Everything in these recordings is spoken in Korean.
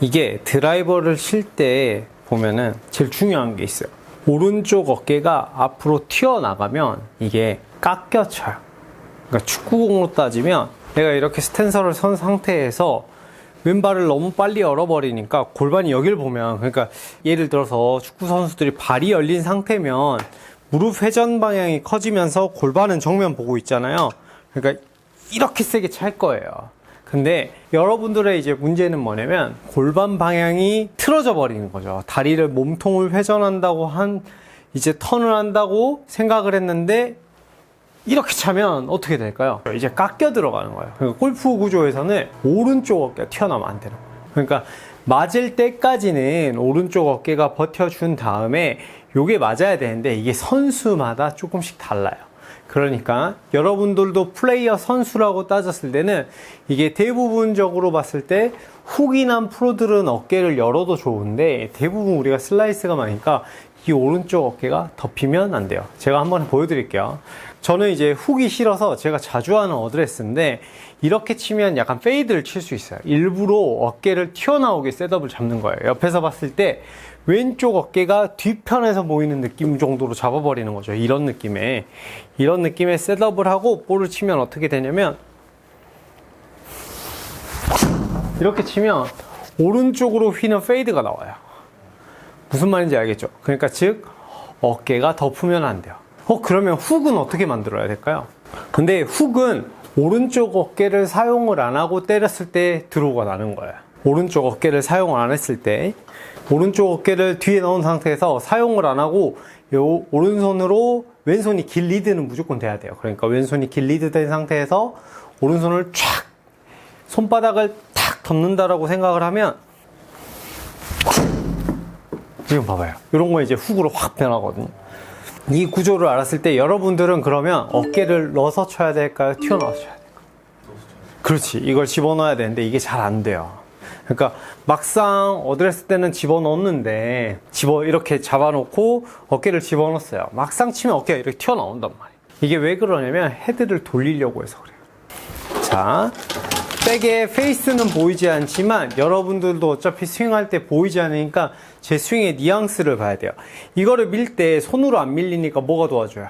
이게 드라이버를 칠 때 보면은 제일 중요한 게 있어요. 오른쪽 어깨가 앞으로 튀어나가면 이게 깎여 쳐요. 그러니까 축구공으로 따지면 내가 이렇게 스탠서를 선 상태에서 왼발을 너무 빨리 열어버리니까 골반이 여길 보면, 그러니까 예를 들어서 축구 선수들이 발이 열린 상태면 무릎 회전 방향이 커지면서 골반은 정면 보고 있잖아요. 그러니까 이렇게 세게 찰 거예요. 근데 여러분들의 이제 문제는 뭐냐면 골반 방향이 틀어져 버리는 거죠. 다리를 몸통을 회전한다고 이제 턴을 한다고 생각을 했는데 이렇게 차면 어떻게 될까요? 이제 깎여 들어가는 거예요. 그러니까 골프 구조에서는 오른쪽 어깨가 튀어나오면 안 되는 거예요. 그러니까 맞을 때까지는 오른쪽 어깨가 버텨준 다음에 요게 맞아야 되는데 이게 선수마다 조금씩 달라요. 그러니까 여러분들도 플레이어 선수라고 따졌을 때는 이게 대부분적으로 봤을 때 훅이 난 프로들은 어깨를 열어도 좋은데 대부분 우리가 슬라이스가 많으니까 이 오른쪽 어깨가 덮이면 안 돼요. 제가 한번 보여드릴게요. 저는 이제 훅이 싫어서 제가 자주 하는 어드레스인데 이렇게 치면 약간 페이드를 칠 수 있어요. 일부러 어깨를 튀어나오게 셋업을 잡는 거예요. 옆에서 봤을 때 왼쪽 어깨가 뒤편에서 보이는 느낌 정도로 잡아버리는 거죠. 이런 느낌의 셋업을 하고 볼을 치면 어떻게 되냐면 이렇게 치면 오른쪽으로 휘는 페이드가 나와요. 무슨 말인지 알겠죠? 그러니까 즉 어깨가 덮으면 안 돼요. 그러면 훅은 어떻게 만들어야 될까요? 근데 훅은 오른쪽 어깨를 사용을 안 하고 때렸을 때 드로우가 나는 거예요. 오른쪽 어깨를 사용을 안 했을 때 오른쪽 어깨를 뒤에 넣은 상태에서 사용을 안 하고 요 오른손으로 왼손이 길 리드는 무조건 돼야 돼요. 그러니까 왼손이 길 리드 된 상태에서 오른손을 촥 손바닥을 탁 덮는다라고 생각을 하면 지금 봐봐요. 이런 거 이제 훅으로 확 변하거든요. 이 구조를 알았을 때 여러분들은 그러면 어깨를 넣어서 쳐야 될까요? 튀어나와서 쳐야 될까요? 그렇지. 이걸 집어넣어야 되는데 이게 잘 안 돼요. 그러니까 막상 어드레스 때는 집어넣었는데 이렇게 잡아놓고 어깨를 집어넣었어요. 막상 치면 어깨가 이렇게 튀어나온단 말이에요. 이게 왜 그러냐면 헤드를 돌리려고 해서 그래요. 자, 백의 페이스는 보이지 않지만 여러분들도 어차피 스윙할 때 보이지 않으니까 제 스윙의 뉘앙스를 봐야 돼요. 이거를 밀 때 손으로 안 밀리니까 뭐가 도와줘요?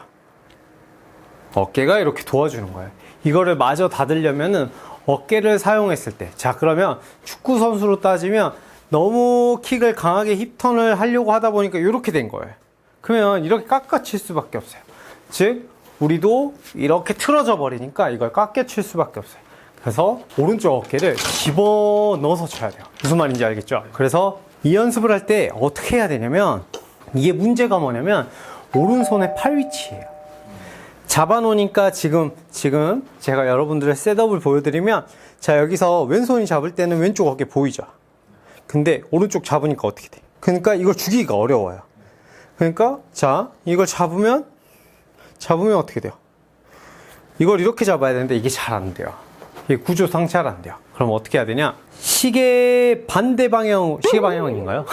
어깨가 이렇게 도와주는 거예요. 이거를 마저 닫으려면은 어깨를 사용했을 때, 자 그러면 축구 선수로 따지면 너무 킥을 강하게 힙턴을 하려고 하다 보니까 이렇게 된 거예요. 그러면 이렇게 깎아칠 수밖에 없어요. 즉 우리도 이렇게 틀어져 버리니까 이걸 깎아칠 수밖에 없어요. 그래서 오른쪽 어깨를 집어넣어서 쳐야 돼요. 무슨 말인지 알겠죠? 그래서 이 연습을 할 때 어떻게 해야 되냐면 이게 문제가 뭐냐면 오른손의 팔 위치예요. 잡아놓으니까 지금 제가 여러분들의 셋업을 보여드리면 자 여기서 왼손이 잡을 때는 왼쪽 어깨 보이죠? 근데 오른쪽 잡으니까 어떻게 돼? 그러니까 이걸 주기가 어려워요. 그러니까 자 이걸 잡으면 어떻게 돼요? 이걸 이렇게 잡아야 되는데 이게 잘 안 돼요. 이게 구조상 잘 안 돼요. 그럼 어떻게 해야 되냐? 시계 반대 방향, 시계 방향인가요?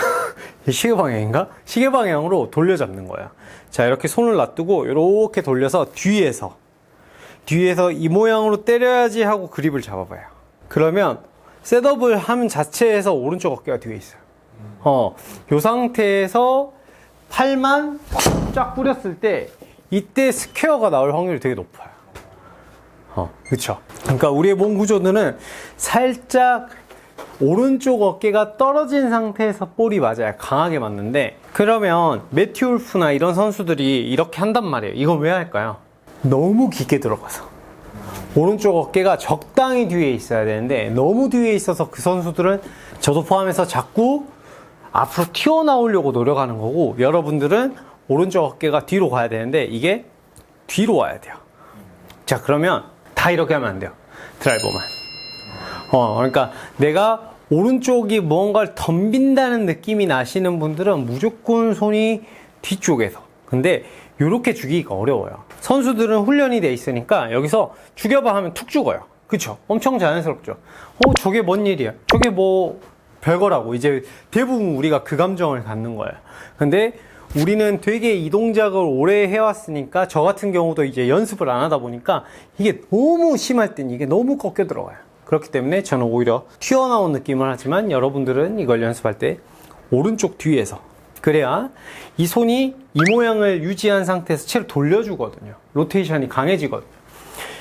시계 방향인가? 시계 방향으로 돌려 잡는 거예요. 자, 이렇게 손을 놔두고 이렇게 돌려서 뒤에서 이 모양으로 때려야지 하고 그립을 잡아봐요. 그러면 셋업을 함 자체에서 오른쪽 어깨가 뒤에 있어요. 이 상태에서 팔만 쫙 뿌렸을 때 이때 스퀘어가 나올 확률이 되게 높아요. 그쵸. 그러니까 우리의 몸 구조는 살짝 오른쪽 어깨가 떨어진 상태에서 볼이 맞아야 강하게 맞는데 그러면 매튜 울프나 이런 선수들이 이렇게 한단 말이에요. 이건 왜 할까요? 너무 깊게 들어가서 오른쪽 어깨가 적당히 뒤에 있어야 되는데 너무 뒤에 있어서 그 선수들은 저도 포함해서 자꾸 앞으로 튀어나오려고 노력하는 거고 여러분들은 오른쪽 어깨가 뒤로 가야 되는데 이게 뒤로 와야 돼요. 자 그러면 다 이렇게 하면 안 돼요. 드라이버만. 그러니까 내가 오른쪽이 뭔가를 덤빈다는 느낌이 나시는 분들은 무조건 손이 뒤쪽에서. 근데 이렇게 죽이기가 어려워요. 선수들은 훈련이 돼 있으니까 여기서 죽여봐 하면 툭 죽어요. 그쵸? 엄청 자연스럽죠? 저게 뭔 일이야? 저게 뭐 별거라고. 이제 대부분 우리가 그 감정을 갖는 거예요. 근데 우리는 되게 이 동작을 오래 해왔으니까 저 같은 경우도 이제 연습을 안 하다 보니까 이게 너무 심할 땐 이게 너무 꺾여 들어가요. 그렇기 때문에 저는 오히려 튀어나온 느낌을 하지만 여러분들은 이걸 연습할 때 오른쪽 뒤에서, 그래야 이 손이 이 모양을 유지한 상태에서 채를 돌려주거든요. 로테이션이 강해지거든요.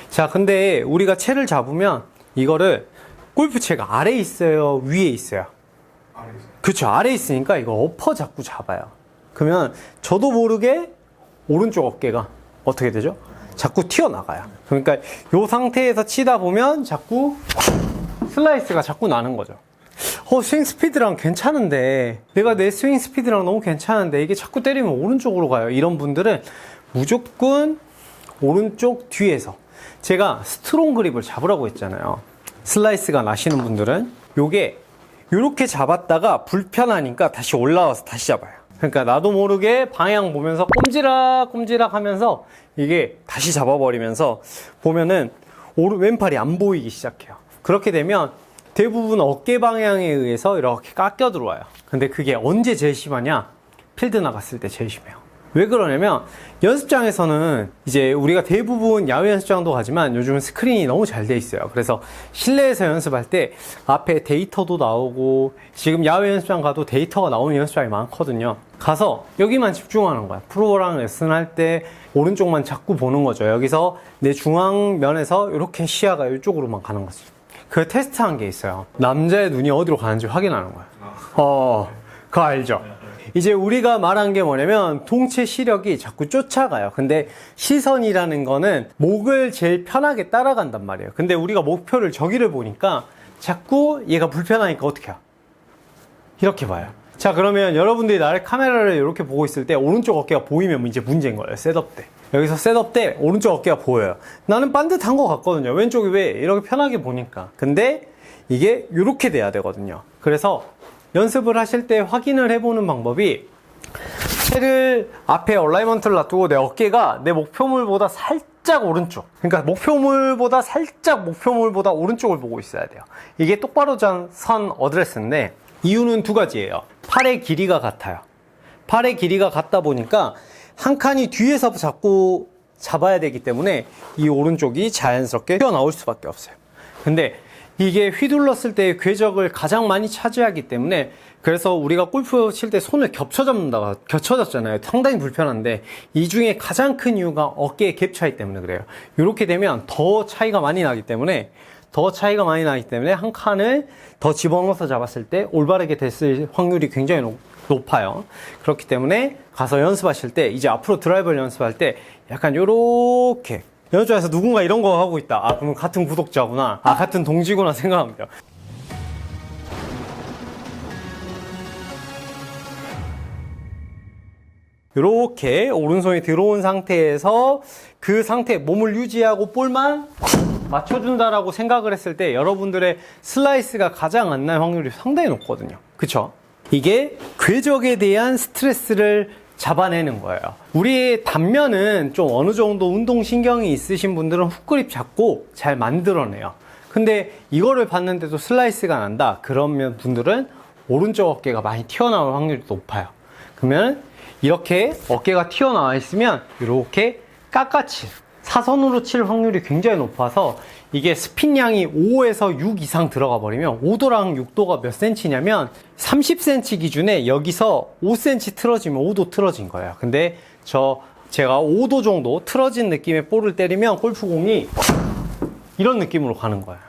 자, 근데 우리가 채를 잡으면 이거를 골프채가 아래에 있어요, 위에 있어요? 아래 있어요. 그쵸, 아래에 있으니까 이거 엎어 자꾸 잡아요. 그러면 저도 모르게 오른쪽 어깨가 어떻게 되죠? 자꾸 튀어나가요. 그러니까 이 상태에서 치다 보면 자꾸 슬라이스가 자꾸 나는 거죠. 스윙 스피드랑 괜찮은데, 내가 내 스윙 스피드랑 너무 괜찮은데 이게 자꾸 때리면 오른쪽으로 가요. 이런 분들은 무조건 오른쪽 뒤에서, 제가 스트롱 그립을 잡으라고 했잖아요. 슬라이스가 나시는 분들은 요게 요렇게 잡았다가 불편하니까 다시 올라와서 다시 잡아요. 그러니까 나도 모르게 방향 보면서 꼼지락 하면서 이게 다시 잡아버리면서 보면은 왼팔이 안 보이기 시작해요. 그렇게 되면 대부분 어깨 방향에 의해서 이렇게 깎여 들어와요. 근데 그게 언제 제일 심하냐? 필드 나갔을 때 제일 심해요. 왜 그러냐면 연습장에서는 이제 우리가 대부분 야외 연습장도 가지만 요즘은 스크린이 너무 잘 돼 있어요. 그래서 실내에서 연습할 때 앞에 데이터도 나오고, 지금 야외 연습장 가도 데이터가 나오는 연습장이 많거든요. 가서 여기만 집중하는 거야. 프로랑 레슨할 때 오른쪽만 자꾸 보는 거죠. 여기서 내 중앙면에서 이렇게 시야가 이쪽으로만 가는 거지. 그 테스트한 게 있어요. 남자의 눈이 어디로 가는지 확인하는 거야. 그거 알죠? 이제 우리가 말한 게 뭐냐면 동체 시력이 자꾸 쫓아가요. 근데 시선이라는 거는 목을 제일 편하게 따라간단 말이에요. 근데 우리가 목표를 저기를 보니까 자꾸 얘가 불편하니까 어떻게 해요? 이렇게 봐요. 자, 그러면 여러분들이 나를 카메라를 이렇게 보고 있을 때 오른쪽 어깨가 보이면 이제 문제인 거예요. 셋업 때. 여기서 셋업 때 오른쪽 어깨가 보여요. 나는 반듯한 것 같거든요. 왼쪽이 왜 이렇게 편하게 보니까. 근데 이게 이렇게 돼야 되거든요. 그래서 연습을 하실 때 확인을 해보는 방법이, 채를 앞에 얼라이먼트를 놔두고 내 어깨가 내 목표물보다 살짝 오른쪽, 그러니까 목표물보다 오른쪽을 보고 있어야 돼요. 이게 똑바로 선 어드레스인데 이유는 두 가지예요. 팔의 길이가 같아요. 팔의 길이가 같다 보니까 한 칸이 뒤에서 자꾸 잡아야 되기 때문에 이 오른쪽이 자연스럽게 튀어나올 수밖에 없어요. 근데 이게 휘둘렀을 때의 궤적을 가장 많이 차지하기 때문에, 그래서 우리가 골프 칠 때 손을 겹쳐 잡는다가 겹쳐졌잖아요. 상당히 불편한데 이 중에 가장 큰 이유가 어깨의 갭 차이 때문에 그래요. 이렇게 되면 더 차이가 많이 나기 때문에 한 칸을 더 집어넣어서 잡았을 때 올바르게 됐을 확률이 굉장히 높아요. 그렇기 때문에 가서 연습하실 때, 이제 앞으로 드라이버를 연습할 때 약간 요렇게, 연습장에서 누군가 이런 거 하고 있다. 아, 그럼 같은 구독자구나. 아, 같은 동지구나 생각하면 돼요. 이렇게 오른손이 들어온 상태에서 그 상태 몸을 유지하고 볼만 맞춰준다라고 생각을 했을 때 여러분들의 슬라이스가 가장 안 날 확률이 상당히 높거든요. 그쵸? 이게 궤적에 대한 스트레스를 잡아내는 거예요. 우리의 단면은 좀 어느 정도 운동신경이 있으신 분들은 훅그립 잡고 잘 만들어내요. 근데 이거를 봤는데도 슬라이스가 난다, 그러면 분들은 오른쪽 어깨가 많이 튀어나올 확률이 높아요. 그러면 이렇게 어깨가 튀어나와 있으면 이렇게 깎아치 사선으로 칠 확률이 굉장히 높아서, 이게 스핀량이 5에서 6 이상 들어가 버리면, 5도랑 6도가 몇 센치냐면 30cm 기준에 여기서 5cm 틀어지면 5도 틀어진 거예요. 근데 제가 5도 정도 틀어진 느낌의 볼을 때리면 골프공이 이런 느낌으로 가는 거예요.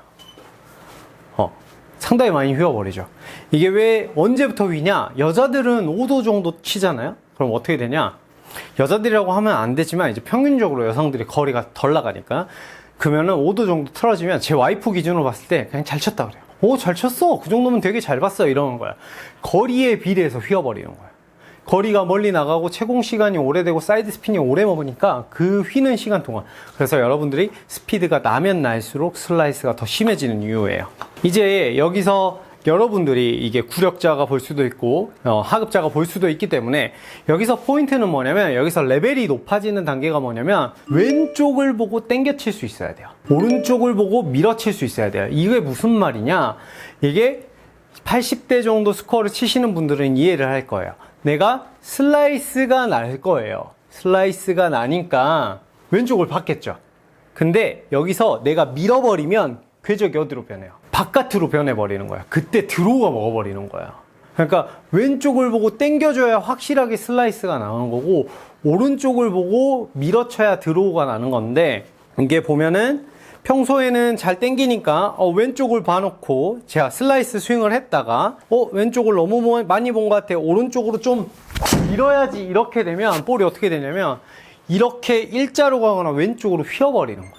상당히 많이 휘어버리죠. 이게 왜 언제부터 휘냐? 여자들은 5도 정도 치잖아요. 그럼 어떻게 되냐? 여자들이라고 하면 안 되지만 이제 평균적으로 여성들이 거리가 덜 나가니까, 그러면은 5도 정도 틀어지면 제 와이프 기준으로 봤을 때 그냥 잘 쳤다 그래요. 오, 잘 쳤어, 그 정도면 되게 잘 봤어, 이러는 거야. 거리에 비례해서 휘어버리는 거야. 거리가 멀리 나가고 채공 시간이 오래되고 사이드 스핀이 오래 먹으니까 그 휘는 시간 동안, 그래서 여러분들이 스피드가 나면 날수록 슬라이스가 더 심해지는 이유예요. 이제 여기서 여러분들이 이게 구력자가 볼 수도 있고 하급자가 볼 수도 있기 때문에, 여기서 포인트는 뭐냐면, 여기서 레벨이 높아지는 단계가 뭐냐면 왼쪽을 보고 당겨 칠 수 있어야 돼요. 오른쪽을 보고 밀어 칠 수 있어야 돼요. 이게 무슨 말이냐, 이게 80대 정도 스코어를 치시는 분들은 이해를 할 거예요. 내가 슬라이스가 날 거예요. 슬라이스가 나니까 왼쪽을 받겠죠. 근데 여기서 내가 밀어버리면 궤적이 어디로 변해요? 바깥으로 변해버리는 거야. 그때 드로우가 먹어버리는 거야. 그러니까 왼쪽을 보고 당겨줘야 확실하게 슬라이스가 나오는 거고, 오른쪽을 보고 밀어쳐야 드로우가 나는 건데, 이게 보면은 평소에는 잘 당기니까 왼쪽을 봐놓고 제가 슬라이스 스윙을 했다가 왼쪽을 너무 많이 본 것 같아, 오른쪽으로 좀 밀어야지, 이렇게 되면 볼이 어떻게 되냐면 이렇게 일자로 가거나 왼쪽으로 휘어버리는 거예요.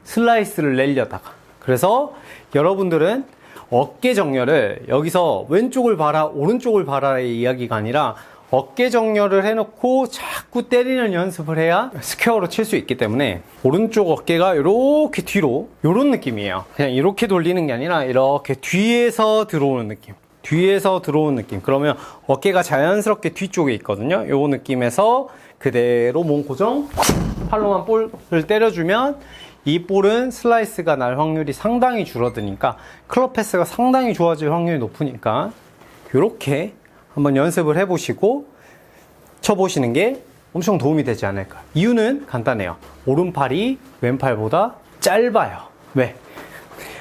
슬라이스를 내려다가. 그래서 여러분들은 어깨 정렬을 여기서 왼쪽을 봐라 오른쪽을 봐라의 이야기가 아니라 어깨 정렬을 해놓고 자꾸 때리는 연습을 해야 스퀘어로 칠 수 있기 때문에, 오른쪽 어깨가 이렇게 뒤로, 이런 느낌이에요. 그냥 이렇게 돌리는 게 아니라 이렇게 뒤에서 들어오는 느낌, 뒤에서 들어오는 느낌. 그러면 어깨가 자연스럽게 뒤쪽에 있거든요. 요 느낌에서 그대로 몸 고정, 팔로만 볼을 때려주면 이 볼은 슬라이스가 날 확률이 상당히 줄어드니까, 클럽 패스가 상당히 좋아질 확률이 높으니까 이렇게 한번 연습을 해보시고 쳐보시는 게 엄청 도움이 되지 않을까. 이유는 간단해요. 오른팔이 왼팔보다 짧아요. 왜?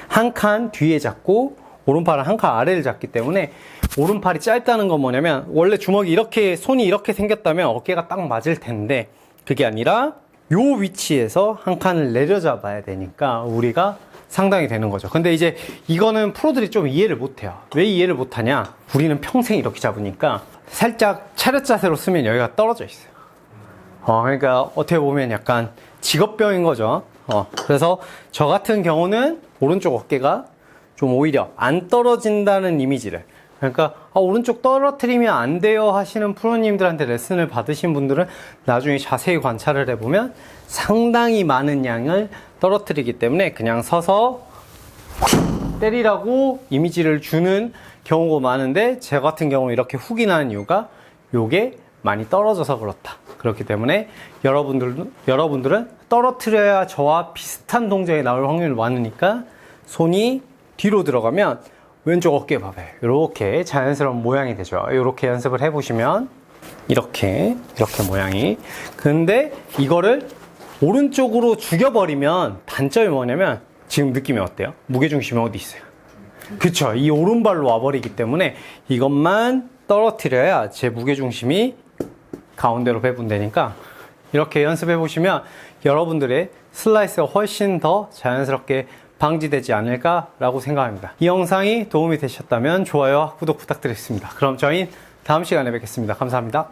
한 칸 뒤에 잡고 오른팔은 한 칸 아래를 잡기 때문에, 오른팔이 짧다는 건 뭐냐면, 원래 주먹이 이렇게, 손이 이렇게 생겼다면 어깨가 딱 맞을 텐데, 그게 아니라 요 위치에서 한 칸을 내려잡아야 되니까 우리가 상당히 되는 거죠. 근데 이제 이거는 프로들이 좀 이해를 못해요. 왜 이해를 못하냐? 우리는 평생 이렇게 잡으니까 살짝 차렷 자세로 쓰면 여기가 떨어져 있어요. 그러니까 어떻게 보면 약간 직업병인 거죠. 그래서 저 같은 경우는 오른쪽 어깨가 좀 오히려 안 떨어진다는 이미지를, 그러니까 오른쪽 떨어뜨리면 안 돼요 하시는 프로님들한테 레슨을 받으신 분들은 나중에 자세히 관찰을 해보면 상당히 많은 양을 떨어뜨리기 때문에 그냥 서서 때리라고 이미지를 주는 경우가 많은데, 제 같은 경우는 이렇게 훅이 나는 이유가 요게 많이 떨어져서 그렇다. 그렇기 때문에 여러분들은 떨어뜨려야 저와 비슷한 동작이 나올 확률이 많으니까, 손이 뒤로 들어가면 왼쪽 어깨 봐봐요. 이렇게 자연스러운 모양이 되죠. 이렇게 연습을 해보시면 이렇게 모양이. 근데 이거를 오른쪽으로 죽여버리면 단점이 뭐냐면, 지금 느낌이 어때요? 무게중심이 어디 있어요? 그쵸, 이 오른발로 와버리기 때문에 이것만 떨어뜨려야 제 무게중심이 가운데로 배분되니까, 이렇게 연습해 보시면 여러분들의 슬라이스가 훨씬 더 자연스럽게 방지되지 않을까라고 생각합니다. 이 영상이 도움이 되셨다면 좋아요와 구독 부탁드리겠습니다. 그럼 저희는 다음 시간에 뵙겠습니다. 감사합니다.